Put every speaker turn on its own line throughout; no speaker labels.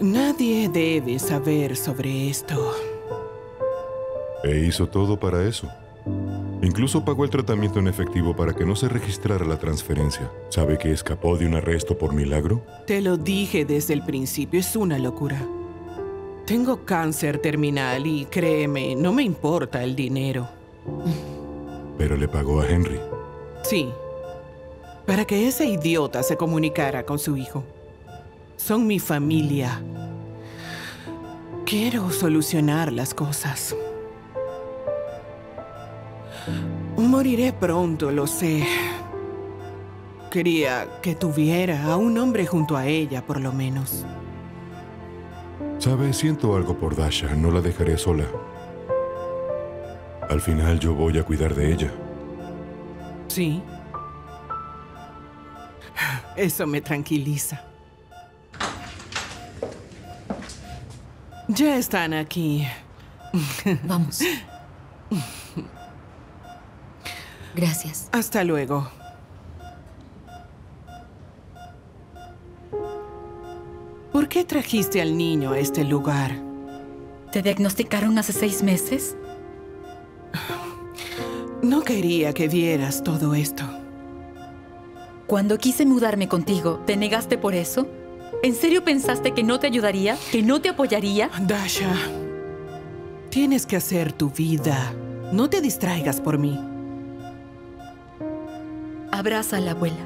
Nadie debe saber sobre esto.
E hizo todo para eso. Incluso pagó el tratamiento en efectivo para que no se registrara la transferencia. ¿Sabe que escapó de un arresto por milagro?
Te lo dije desde el principio, es una locura. Tengo cáncer terminal y créeme, no me importa el dinero.
Pero le pagó a Henry.
Sí, para que ese idiota se comunicara con su hijo. Son mi familia. Quiero solucionar las cosas. Moriré pronto, lo sé. Quería que tuviera a un hombre junto a ella, por lo menos.
¿Sabe? Siento algo por Dasha. No la dejaré sola. Al final yo voy a cuidar de ella.
Sí. Eso me tranquiliza. Ya están aquí.
Vamos. Gracias.
Hasta luego. ¿Por qué trajiste al niño a este lugar?
¿Te diagnosticaron hace 6 meses?
No quería que vieras todo esto.
Cuando quise mudarme contigo, ¿te negaste por eso? ¿En serio pensaste que no te ayudaría? ¿Que no te apoyaría?
Dasha, tienes que hacer tu vida. No te distraigas por mí.
Abraza a la abuela.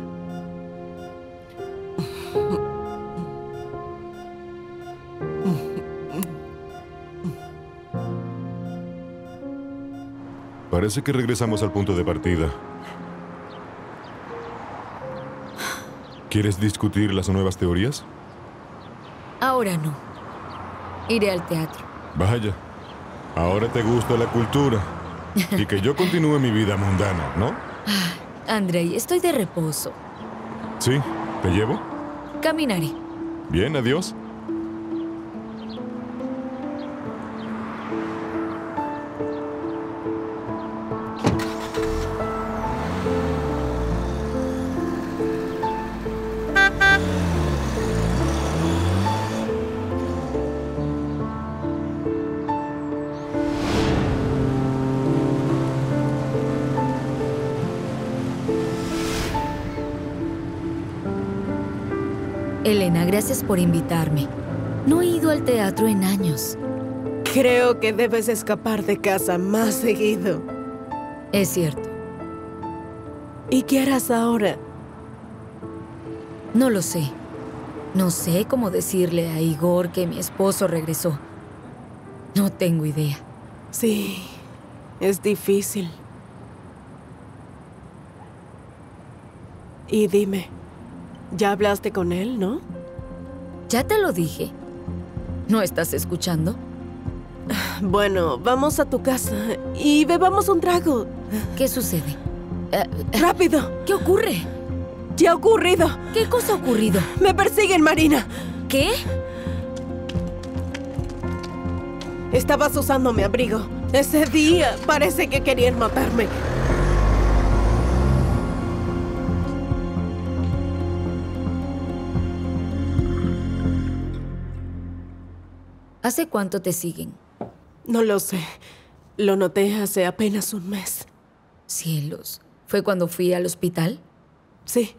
Parece que regresamos al punto de partida. ¿Quieres discutir las nuevas teorías?
Ahora no. Iré al teatro.
Vaya, ahora te gusta la cultura. Y que yo continúe mi vida mundana, ¿no?
Andrei, estoy de reposo.
Sí, ¿te llevo?
Caminaré.
Bien, adiós.
Elena, gracias por invitarme. No he ido al teatro en años.
Creo que debes escapar de casa más seguido.
Es cierto.
¿Y qué harás ahora?
No lo sé. No sé cómo decirle a Igor que mi esposo regresó. No tengo idea.
Sí, es difícil. Y dime, ¿ya hablaste con él, no?
Ya te lo dije. ¿No estás escuchando?
Bueno, vamos a tu casa y bebamos un trago.
¿Qué sucede?
¡Rápido!
¿Qué ocurre?
¿Qué ha ocurrido?
¿Qué cosa ha ocurrido?
¡Me persiguen, Marina!
¿Qué?
Estabas usando mi abrigo. Ese día parece que querían matarme.
¿Hace cuánto te siguen?
No lo sé. Lo noté hace apenas un mes.
Cielos. ¿Fue cuando fui al hospital?
Sí.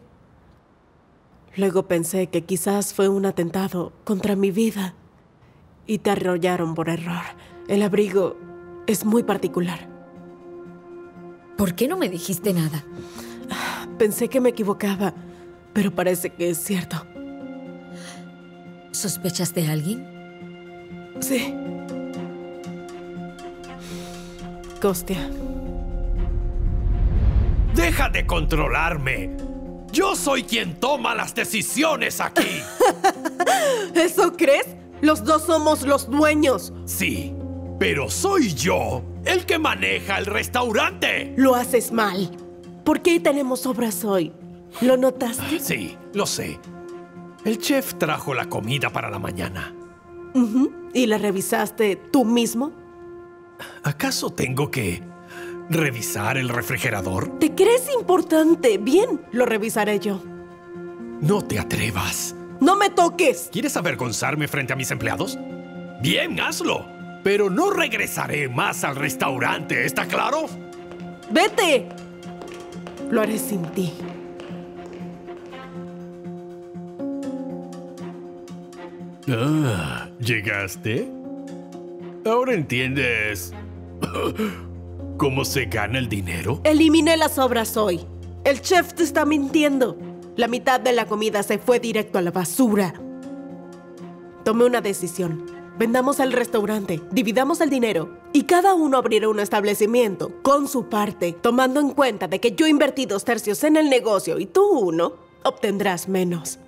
Luego pensé que quizás fue un atentado contra mi vida. Y te arrollaron por error. El abrigo es muy particular.
¿Por qué no me dijiste nada?
Pensé que me equivocaba, pero parece que es cierto.
¿Sospechas de alguien?
Sí. Kostya.
¡Deja de controlarme! ¡Yo soy quien toma las decisiones aquí!
¿Eso crees? Los dos somos los dueños.
Sí, pero soy yo el que maneja el restaurante.
Lo haces mal. ¿Por qué tenemos obras hoy? ¿Lo notaste?
Sí, lo sé. El chef trajo la comida para la mañana.
¿Y la revisaste tú mismo?
¿Acaso tengo que revisar el refrigerador?
¿Te crees importante? Bien, lo revisaré yo.
No te atrevas.
¡No me toques!
¿Quieres avergonzarme frente a mis empleados? Bien, hazlo. Pero no regresaré más al restaurante, ¿está claro?
¡Vete! Lo haré sin ti.
Ah, ¿llegaste? ¿Ahora entiendes cómo se gana el dinero?
Eliminé las sobras hoy. El chef te está mintiendo. La mitad de la comida se fue directo a la basura. Tomé una decisión. Vendamos el restaurante, dividamos el dinero y cada uno abrirá un establecimiento con su parte, tomando en cuenta de que yo invertí 2/3 en el negocio y tú 1, obtendrás menos.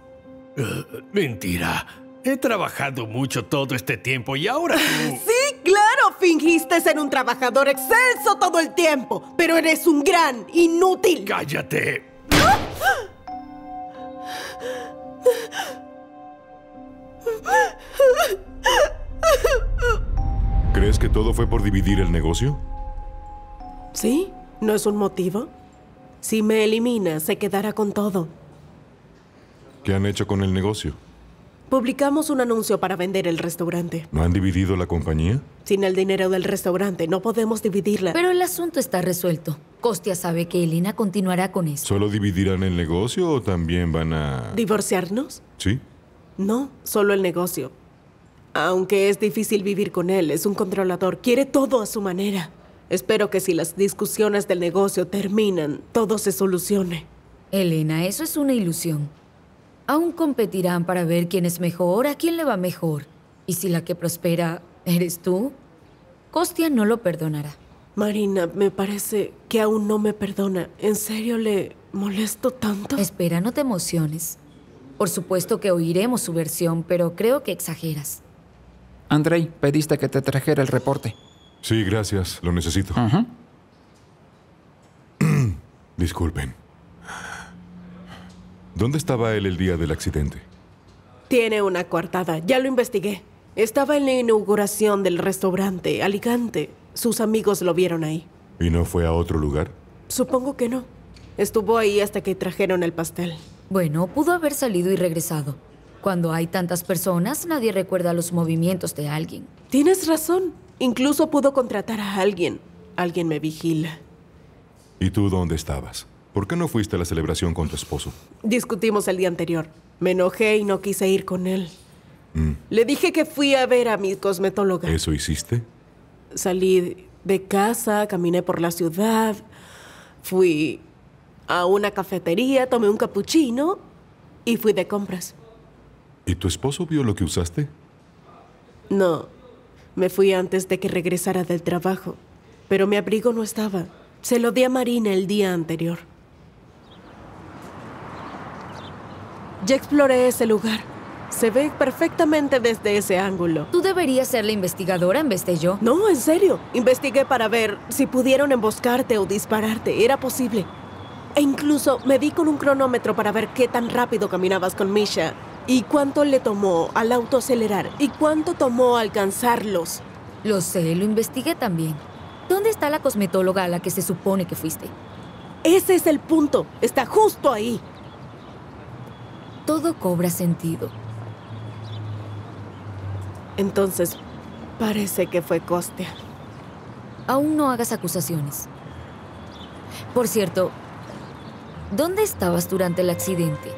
Mentira. He trabajado mucho todo este tiempo y ahora tú...
Sí, claro, fingiste ser un trabajador excelso todo el tiempo, pero eres un gran inútil.
¡Cállate!
¿Crees que todo fue por dividir el negocio?
¿Sí? ¿No es un motivo? Si me elimina, se quedará con todo.
¿Qué han hecho con el negocio?
Publicamos un anuncio para vender el restaurante.
¿No han dividido la compañía?
Sin el dinero del restaurante, no podemos dividirla.
Pero el asunto está resuelto. Kostya sabe que Elena continuará con eso.
¿Solo dividirán el negocio o también van a...?
¿Divorciarnos?
¿Sí?
No, solo el negocio. Aunque es difícil vivir con él, es un controlador, quiere todo a su manera. Espero que si las discusiones del negocio terminan, todo se solucione.
Elena, eso es una ilusión. Aún competirán para ver quién es mejor, a quién le va mejor. Y si la que prospera eres tú, Kostya no lo perdonará.
Marina, me parece que aún no me perdona. ¿En serio le molesto tanto?
Espera, no te emociones. Por supuesto que oiremos su versión, pero creo que exageras.
Andrei, pediste que te trajera el reporte.
Sí, gracias. Lo necesito.
Ajá.
Disculpen. ¿Dónde estaba él el día del accidente?
Tiene una coartada. Ya lo investigué. Estaba en la inauguración del restaurante Alicante. Sus amigos lo vieron ahí.
¿Y no fue a otro lugar?
Supongo que no. Estuvo ahí hasta que trajeron el pastel.
Bueno, pudo haber salido y regresado. Cuando hay tantas personas, nadie recuerda los movimientos de alguien.
Tienes razón. Incluso pudo contratar a alguien. Alguien me vigila.
¿Y tú dónde estabas? ¿Por qué no fuiste a la celebración con tu esposo?
Discutimos el día anterior. Me enojé y no quise ir con él. Le dije que fui a ver a mi cosmetóloga.
¿Eso hiciste?
Salí de casa, caminé por la ciudad, fui a una cafetería, tomé un cappuccino y fui de compras.
¿Y tu esposo vio lo que usaste?
No, me fui antes de que regresara del trabajo, pero mi abrigo no estaba. Se lo di a Marina el día anterior. Ya exploré ese lugar. Se ve perfectamente desde ese ángulo.
Tú deberías ser la investigadora en vez de yo.
No, en serio. Investigué para ver si pudieron emboscarte o dispararte. Era posible. E incluso me di con un cronómetro para ver qué tan rápido caminabas con Misha. Y cuánto le tomó al auto acelerar. Y cuánto tomó alcanzarlos.
Lo sé, lo investigué también. ¿Dónde está la cosmetóloga a la que se supone que fuiste?
Ese es el punto. Está justo ahí.
Todo cobra sentido.
Entonces, parece que fue Kostya.
Aún no hagas acusaciones. Por cierto, ¿dónde estabas durante el accidente?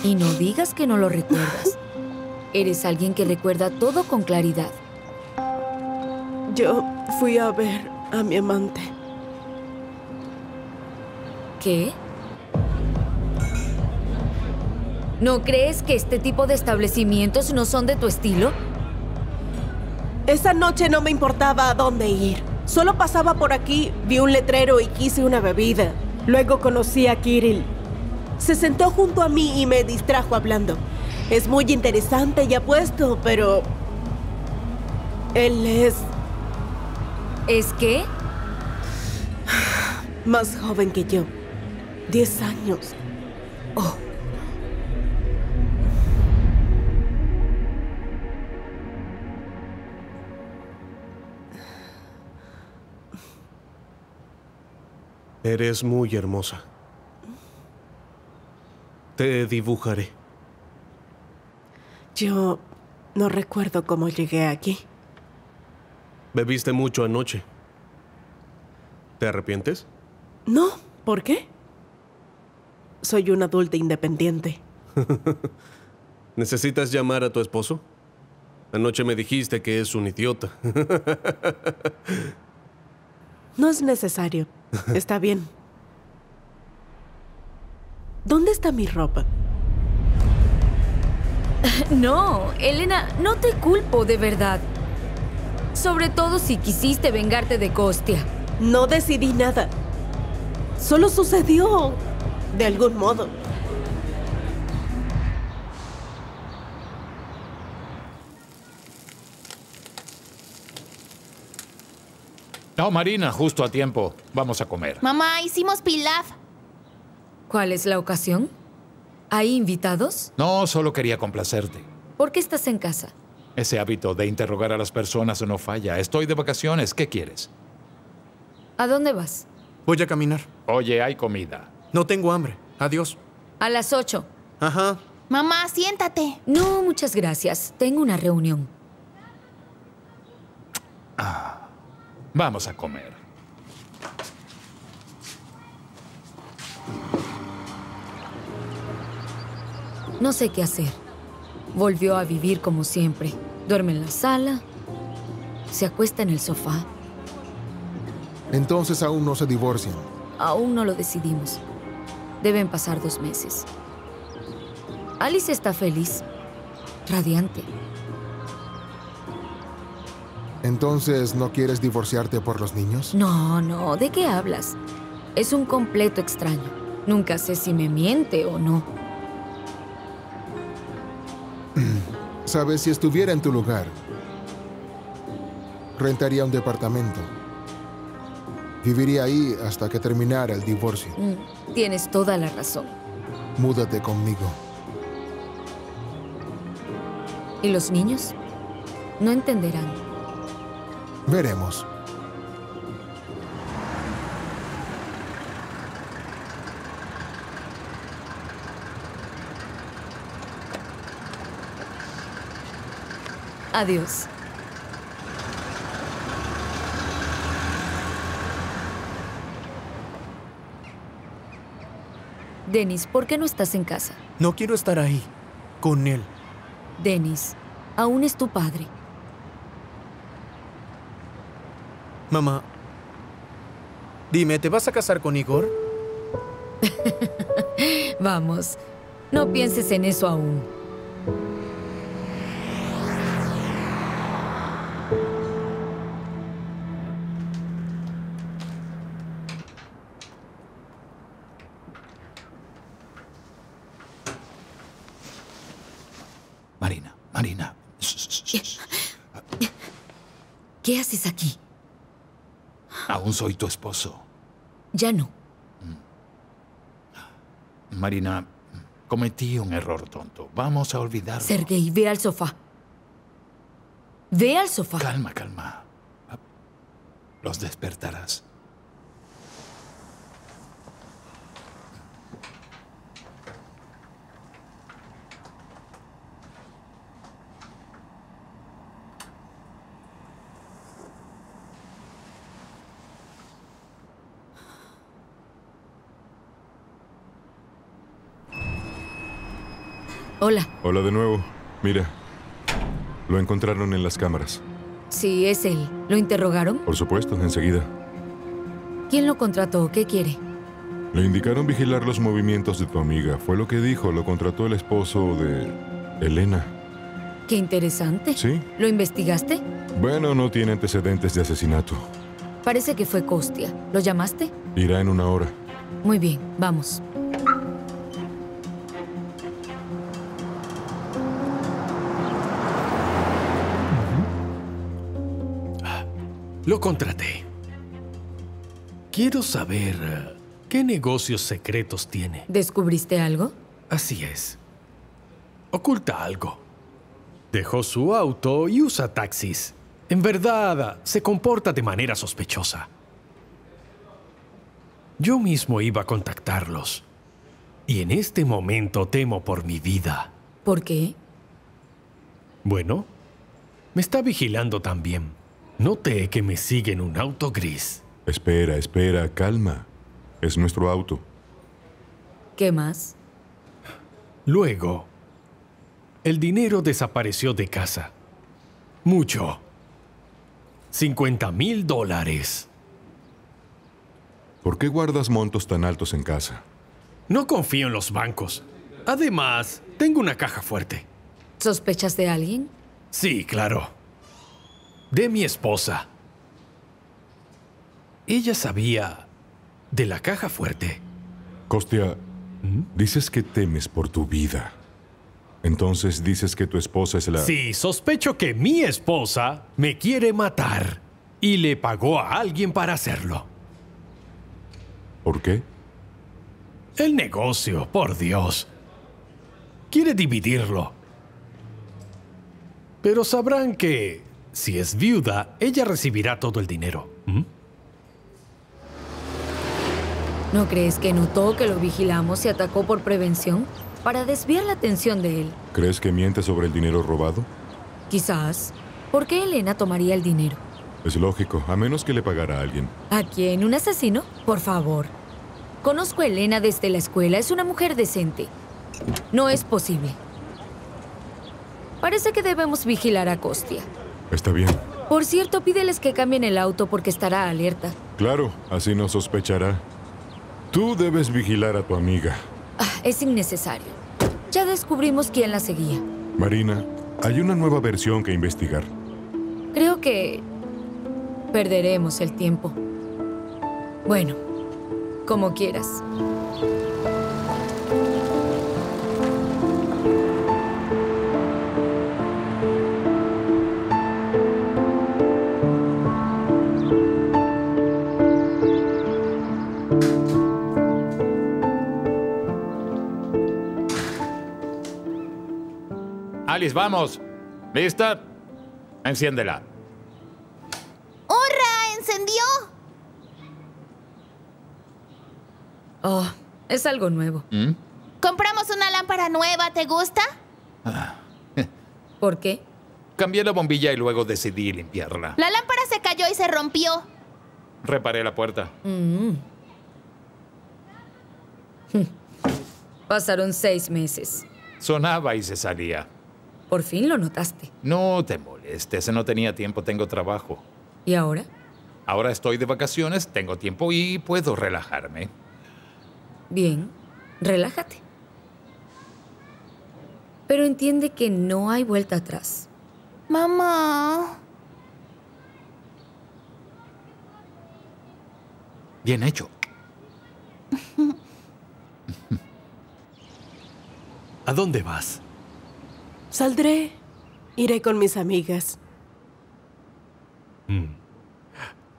Y no digas que no lo recuerdas. Eres alguien que recuerda todo con claridad.
Yo fui a ver a mi amante.
¿Qué? ¿No crees que este tipo de establecimientos no son de tu estilo?
Esa noche no me importaba a dónde ir. Solo pasaba por aquí, vi un letrero y quise una bebida. Luego conocí a Kirill. Se sentó junto a mí y me distrajo hablando. Es muy interesante y apuesto, pero... él es...
¿Es qué?
más joven que yo. 10 años. Oh.
Eres muy hermosa. Te dibujaré.
Yo no recuerdo cómo llegué aquí.
Bebiste mucho anoche. ¿Te arrepientes?
No, ¿por qué? Soy una adulta independiente.
¿Necesitas llamar a tu esposo? Anoche me dijiste que es un idiota.
No es necesario. Está bien. ¿Dónde está mi ropa?
No, Elena, no te culpo de verdad. Sobre todo si quisiste vengarte de Costia.
No decidí nada. Solo sucedió de algún modo.
No, Marina, justo a tiempo. Vamos a comer.
Mamá, hicimos pilaf.
¿Cuál es la ocasión? ¿Hay invitados?
No, solo quería complacerte.
¿Por qué estás en casa?
Ese hábito de interrogar a las personas no falla. Estoy de vacaciones. ¿Qué quieres?
¿A dónde vas?
Voy a caminar.
Oye, hay comida.
No tengo hambre. Adiós.
A las 8.
Ajá.
Mamá, siéntate.
No, muchas gracias. Tengo una reunión.
Vamos a comer.
No sé qué hacer. Volvió a vivir como siempre. Duerme en la sala, se acuesta en el sofá.
Entonces aún no se divorcian.
Aún no lo decidimos. Deben pasar 2 meses. Alice está feliz, radiante.
Entonces, ¿no quieres divorciarte por los niños?
No, ¿de qué hablas? Es un completo extraño. Nunca sé si me miente o no.
Sabes, si estuviera en tu lugar, rentaría un departamento. Viviría ahí hasta que terminara el divorcio.
Tienes toda la razón.
Múdate conmigo.
¿Y los niños? No entenderán.
Veremos.
Adiós. Dennis, ¿por qué no estás en casa?
No quiero estar ahí, con él.
Dennis, aún es tu padre.
Mamá, dime, ¿te vas a casar con Igor?
Vamos, no pienses en eso aún.
Marina.
¿Qué haces aquí?
Aún soy tu esposo.
Ya no.
Marina, cometí un error tonto. Vamos a olvidarlo.
Sergei, ve al sofá. Ve al sofá.
Calma. Los despertarás.
Hola.
Hola de nuevo. Mira, lo encontraron en las cámaras.
Sí, es él. ¿Lo interrogaron?
Por supuesto, enseguida.
¿Quién lo contrató? ¿Qué quiere?
Le indicaron vigilar los movimientos de tu amiga. Fue lo que dijo. Lo contrató el esposo de Elena.
Qué interesante.
¿Sí?
¿Lo investigaste?
Bueno, no tiene antecedentes de asesinato.
Parece que fue Costia. ¿Lo llamaste?
Irá en 1 hora.
Muy bien, vamos.
Lo contraté. Quiero saber qué negocios secretos tiene.
¿Descubriste algo?
Así es. Oculta algo. Dejó su auto y usa taxis. En verdad, se comporta de manera sospechosa. Yo mismo iba a contactarlos. Y en este momento temo por mi vida.
¿Por qué?
Bueno, me está vigilando también. Noté que me sigue en un auto gris.
Espera, calma. Es nuestro auto.
¿Qué más?
Luego, el dinero desapareció de casa. Mucho. $50,000.
¿Por qué guardas montos tan altos en casa?
No confío en los bancos. Además, tengo una caja fuerte.
¿Sospechas de alguien?
Sí, claro. De mi esposa. Ella sabía de la caja fuerte.
Kostya, dices que temes por tu vida. Entonces dices que tu esposa es la...
Sí, sospecho que mi esposa me quiere matar y le pagó a alguien para hacerlo.
¿Por qué?
El negocio, por Dios. Quiere dividirlo. Pero sabrán que, si es viuda, ella recibirá todo el dinero.
¿No crees que notó que lo vigilamos y atacó por prevención? Para desviar la atención de él.
¿Crees que miente sobre el dinero robado?
Quizás. ¿Por qué Elena tomaría el dinero?
Es lógico, a menos que le pagara a alguien.
¿A quién? ¿Un asesino? Por favor. Conozco a Elena desde la escuela. Es una mujer decente. No es posible. Parece que debemos vigilar a Kostya.
Está bien.
Por cierto, pídeles que cambien el auto porque estará alerta.
Claro, así no sospechará. Tú debes vigilar a tu amiga.
Es innecesario. Ya descubrimos quién la seguía.
Marina, hay una nueva versión que investigar.
Creo que perderemos el tiempo. Bueno, como quieras.
Alice, vamos. ¿Lista? Enciéndela.
¡Hurra! ¡Encendió!
Oh, es algo nuevo.
Compramos una lámpara nueva, ¿te gusta?
¿Por qué?
Cambié la bombilla y luego decidí limpiarla.
La lámpara se cayó y se rompió.
Reparé la puerta.
Pasaron 6 meses.
Sonaba y se salía.
Por fin lo notaste.
No te molestes, no tenía tiempo, tengo trabajo.
¿Y ahora?
Ahora estoy de vacaciones, tengo tiempo y puedo relajarme.
Bien, relájate. Pero entiende que no hay vuelta atrás.
Mamá.
Bien hecho.
¿A dónde vas?
Saldré. Iré con mis amigas.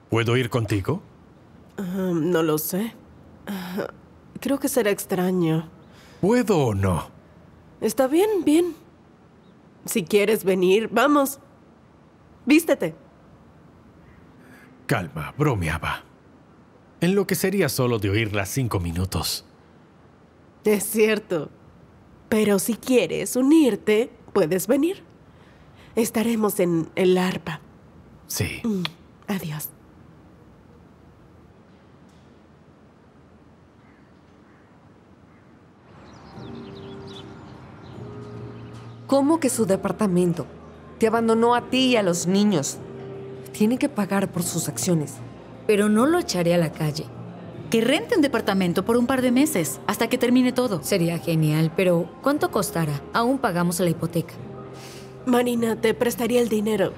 ¿Puedo ir contigo?
No lo sé. Creo que será extraño.
¿Puedo o no?
Está bien, bien. Si quieres venir, vamos. Vístete.
Calma, bromeaba. Enloquecería solo de oírla 5 minutos.
Es cierto. Pero si quieres unirte, puedes venir. Estaremos en el arpa.
Sí.
Adiós.
¿Cómo que su departamento? Te abandonó a ti y a los niños. Tiene que pagar por sus acciones.
Pero no lo echaré a la calle.
Que rente un departamento por un par de meses, hasta que termine todo.
Sería genial, pero ¿cuánto costará? Aún pagamos la hipoteca.
Marina, te prestaría el dinero.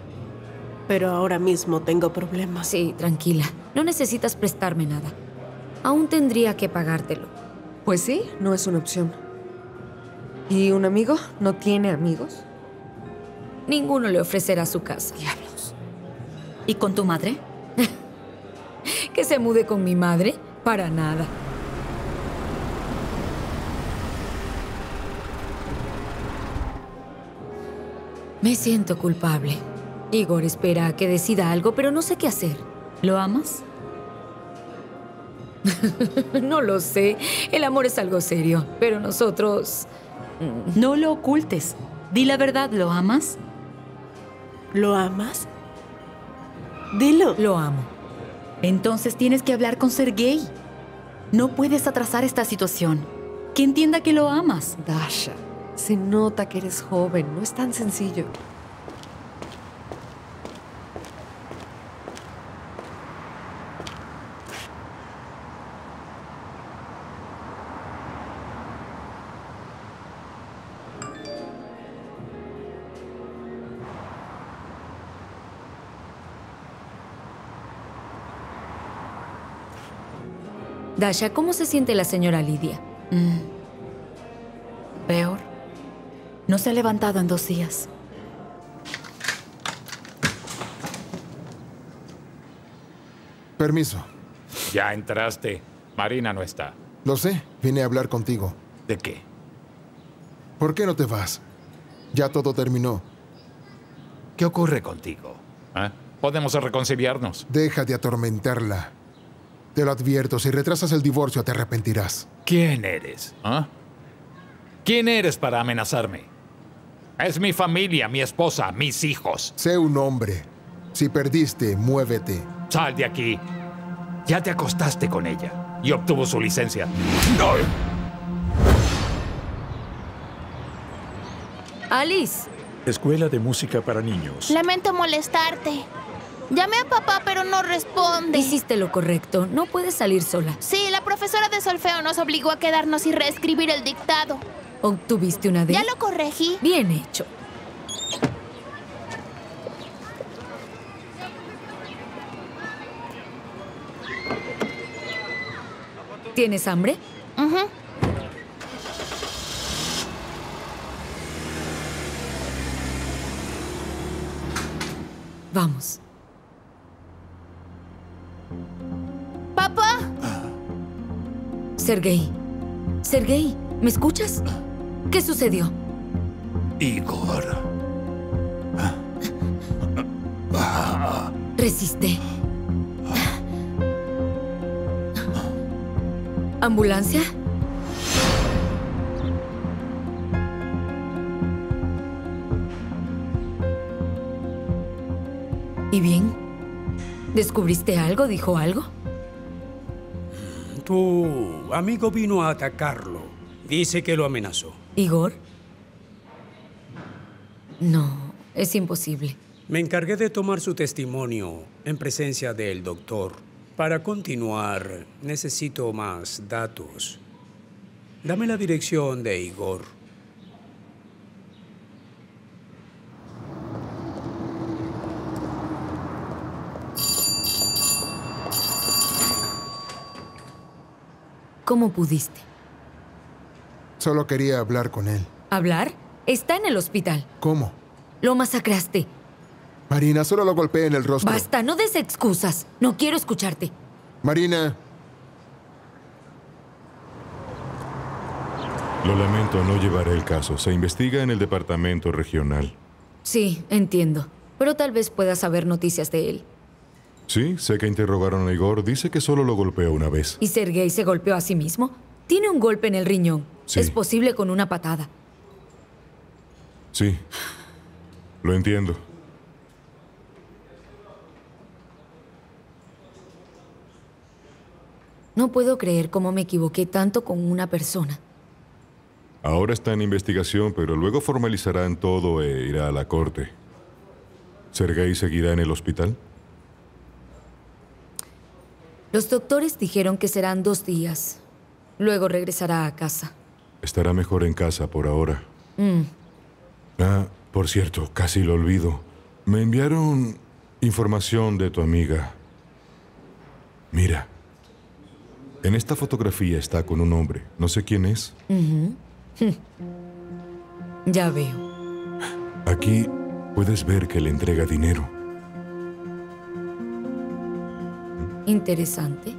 Pero ahora mismo tengo problemas.
Sí, tranquila. No necesitas prestarme nada. Aún tendría que pagártelo.
Pues sí, no es una opción. ¿Y un amigo? ¿No tiene amigos?
Ninguno le ofrecerá su casa.
Diablos.
¿Y con tu madre?
¿Que se mude con mi madre? Para nada. Me siento culpable. Igor espera a que decida algo, pero no sé qué hacer.
¿Lo amas?
No lo sé. El amor es algo serio, pero nosotros...
No lo ocultes. Di la verdad, ¿lo amas?
¿Lo amas? Dilo.
Lo amo. Entonces tienes que hablar con Sergei. No puedes atrasar esta situación. Que entienda que lo amas.
Dasha, se nota que eres joven. No es tan sencillo.
Dasha, ¿cómo se siente la señora Lidia?
Peor. No se ha levantado en 2 días.
Permiso.
Ya entraste. Marina no está.
Lo sé, vine a hablar contigo.
¿De qué?
¿Por qué no te vas? Ya todo terminó.
¿Qué ocurre contigo? ¿Eh? Podemos reconciliarnos.
Deja de atormentarla. Te lo advierto, si retrasas el divorcio te arrepentirás.
¿Quién eres? ¿Ah? ¿Quién eres para amenazarme? Es mi familia, mi esposa, mis hijos.
Sé un hombre. Si perdiste, muévete.
Sal de aquí. Ya te acostaste con ella y obtuvo su licencia. ¡No!
Alice.
Escuela de música para niños.
Lamento molestarte. Llamé a papá, pero no responde.
Hiciste lo correcto. No puedes salir sola.
Sí, la profesora de solfeo nos obligó a quedarnos y reescribir el dictado.
¿Obtuviste una D?
Ya lo corregí.
Bien hecho. ¿Tienes hambre? Vamos.
¡Papá!
Sergei. Sergei, ¿me escuchas? ¿Qué sucedió?
Igor.
Resiste. ¿Ambulancia? ¿Y bien? ¿Descubriste algo? ¿Dijo algo?
Tu amigo vino a atacarlo. Dice que lo amenazó.
¿Igor? No, es imposible.
Me encargué de tomar su testimonio en presencia del doctor. Para continuar, necesito más datos. Dame la dirección de Igor.
¿Cómo pudiste?
Solo quería hablar con él.
¿Hablar? Está en el hospital.
¿Cómo?
Lo masacraste.
Marina, solo lo golpeé en el rostro.
Basta, no des excusas. No quiero escucharte.
Marina.
Lo lamento, no llevaré el caso. Se investiga en el departamento regional.
Sí, entiendo. Pero tal vez puedas saber noticias de él.
Sí, sé que interrogaron a Igor. Dice que solo lo golpeó una vez.
¿Y Sergei se golpeó a sí mismo? Tiene un golpe en el riñón.
Sí.
Es posible con una patada.
Sí, lo entiendo.
No puedo creer cómo me equivoqué tanto con una persona.
Ahora está en investigación, pero luego formalizarán todo e irá a la corte. ¿Sergei seguirá en el hospital?
Los doctores dijeron que serán 2 días. Luego regresará a casa.
Estará mejor en casa por ahora. Ah, por cierto, casi lo olvido. Me enviaron información de tu amiga. Mira, en esta fotografía está con un hombre. No sé quién es.
Ya veo.
Aquí puedes ver que le entrega dinero.
Interesante.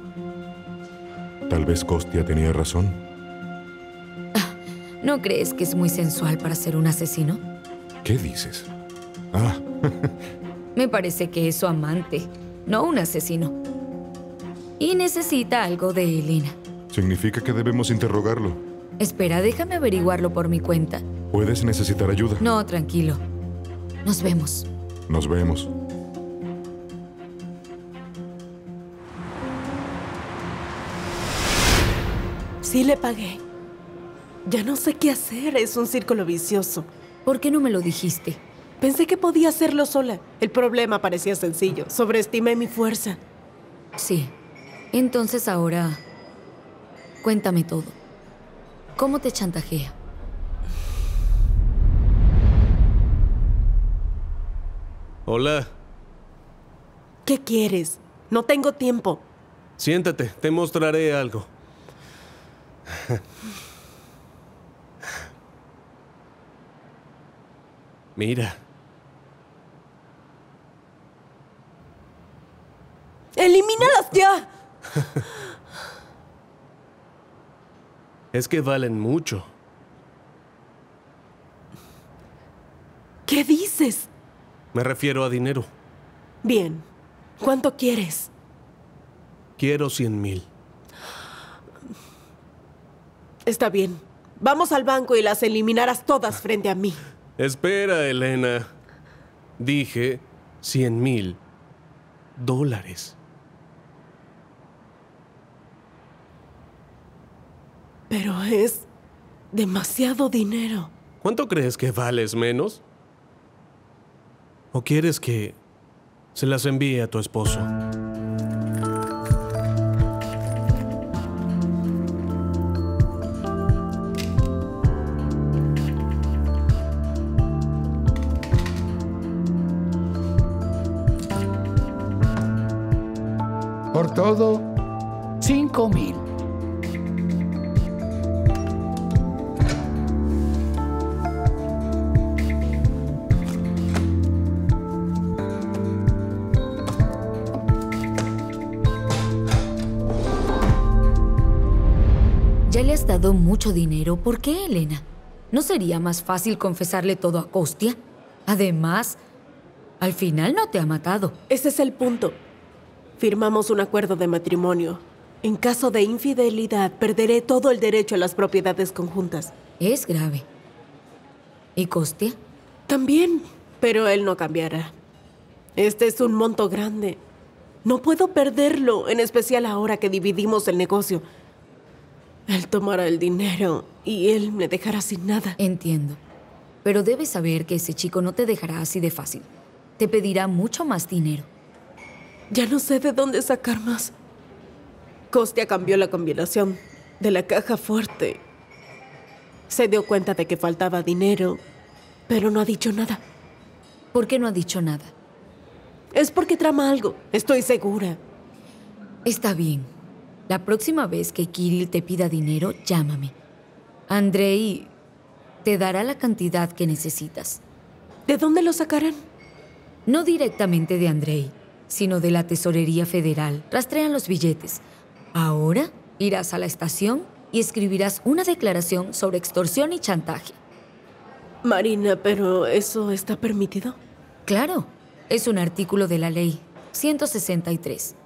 Tal vez Kostia tenía razón.
¿No crees que es muy sensual para ser un asesino?
¿Qué dices? Ah,
Me parece que es su amante, no un asesino. Y necesita algo de Elena.
significa que debemos interrogarlo.
Espera, déjame averiguarlo por mi cuenta.
Puedes necesitar ayuda.
No, tranquilo. Nos vemos.
Nos vemos.
Sí le pagué. Ya no sé qué hacer. Es un círculo vicioso.
¿Por qué no me lo dijiste?
Pensé que podía hacerlo sola. El problema parecía sencillo. Sobreestimé mi fuerza.
Sí. Entonces ahora... Cuéntame todo. ¿Cómo te chantajea?
Hola.
¿Qué quieres? No tengo tiempo.
Siéntate, te mostraré algo. Mira.
¡Elimínalas ya!
Es que valen mucho.
¿Qué dices?
Me refiero a dinero.
Bien. ¿Cuánto quieres?
Quiero 100,000.
Está bien. Vamos al banco y las eliminarás todas frente a mí.
Espera, Elena. Dije $100,000.
Pero es demasiado dinero.
¿Cuánto crees que vales menos? ¿O quieres que se las envíe a tu esposo?
Por todo, 5,000.
Ya le has dado mucho dinero. ¿Por qué, Elena? ¿No sería más fácil confesarle todo a Kostya? Además, al final no te ha matado.
Ese es el punto. Firmamos un acuerdo de matrimonio. En caso de infidelidad, perderé todo el derecho a las propiedades conjuntas.
Es grave. ¿Y Kostya?
También, pero él no cambiará. Este es un monto grande. No puedo perderlo, en especial ahora que dividimos el negocio. Él tomará el dinero y él me dejará sin nada.
Entiendo. Pero debes saber que ese chico no te dejará así de fácil. Te pedirá mucho más dinero.
Ya no sé de dónde sacar más. Kostya cambió la combinación de la caja fuerte. Se dio cuenta de que faltaba dinero, pero no ha dicho nada.
¿Por qué no ha dicho nada?
Es porque trama algo, estoy segura.
Está bien. La próxima vez que Kirill te pida dinero, llámame. Andrei te dará la cantidad que necesitas.
¿De dónde lo sacarán?
No directamente de Andrei, sino de la Tesorería Federal. Rastrean los billetes. Ahora irás a la estación y escribirás una declaración sobre extorsión y chantaje.
Marina, ¿pero eso está permitido?
Claro, es un artículo de la ley 163.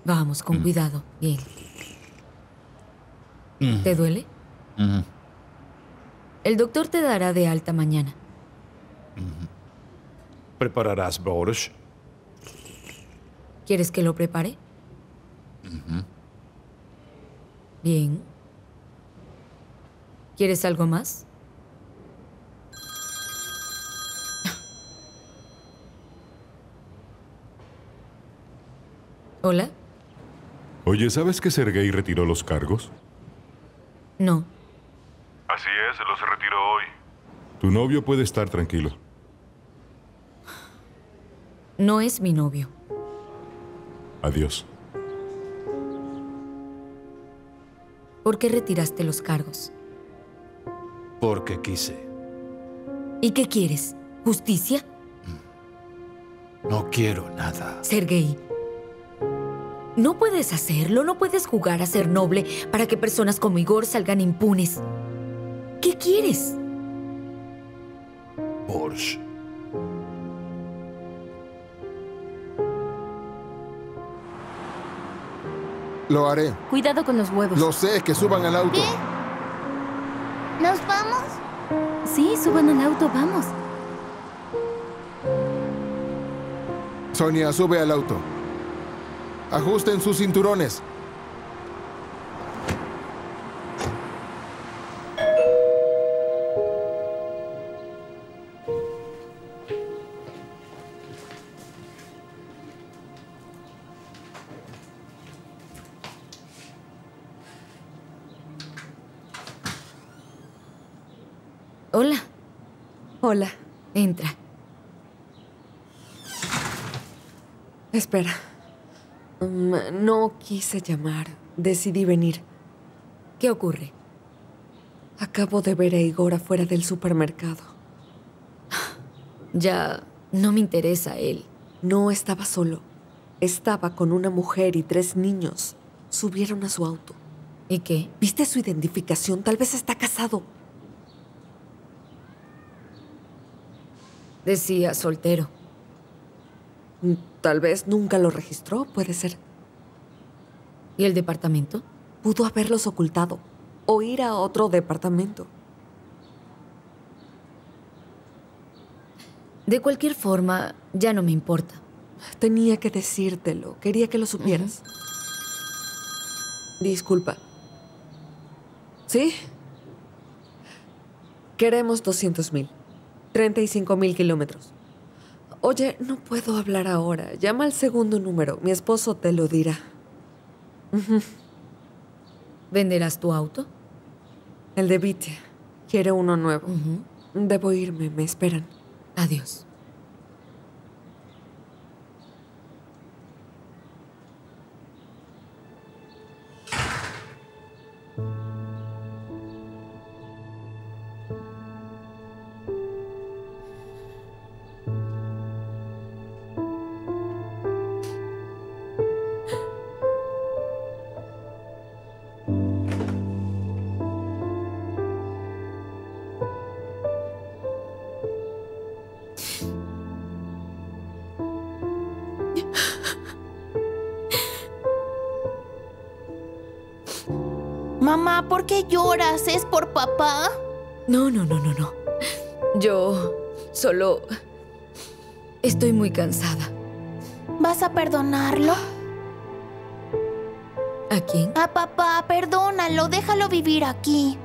Vamos, con cuidado. Bien. ¿Te duele? El doctor te dará de alta mañana.
¿Prepararás borscht?
¿Quieres que lo prepare? Bien. ¿Quieres algo más? ¿Hola?
Oye, ¿sabes que Sergei retiró los cargos?
No.
Así es, se los retiró hoy. Tu novio puede estar tranquilo.
No es mi novio.
Adiós.
¿Por qué retiraste los cargos?
Porque quise.
¿Y qué quieres? ¿Justicia?
No quiero nada.
Sergei, no puedes hacerlo. No puedes jugar a ser noble para que personas como Igor salgan impunes. ¿Qué quieres?
Borscht.
Lo haré.
Cuidado con los huevos.
Lo sé, que suban al auto.
¿Nos vamos?
Sí, suban al auto, vamos.
Sonia, sube al auto. Ajusten sus cinturones.
Hola.
Hola.
Entra.
Espera. No quise llamar. Decidí venir.
¿Qué ocurre?
Acabo de ver a Igor afuera del supermercado.
Ya no me interesa él.
No estaba solo. Estaba con una mujer y 3 niños. Subieron a su auto.
¿Y qué?
¿Viste su identificación? Tal vez está casado.
Decía soltero.
Tal vez nunca lo registró, puede ser.
¿Y el departamento?
Pudo haberlos ocultado o ir a otro departamento.
De cualquier forma, ya no me importa.
Tenía que decírtelo. Quería que lo supieras. Disculpa. ¿Sí? Queremos 200,000. 35,000 kilómetros. Oye, no puedo hablar ahora. Llama al segundo número. Mi esposo te lo dirá.
¿Venderás tu auto?
El de Vitia. Quiere uno nuevo. Debo irme. Me esperan.
Adiós.
Mamá, ¿por qué lloras? ¿Es por papá?
No. Yo solo estoy muy cansada.
¿Vas a perdonarlo?
¿A quién?
A papá, perdónalo, déjalo vivir aquí.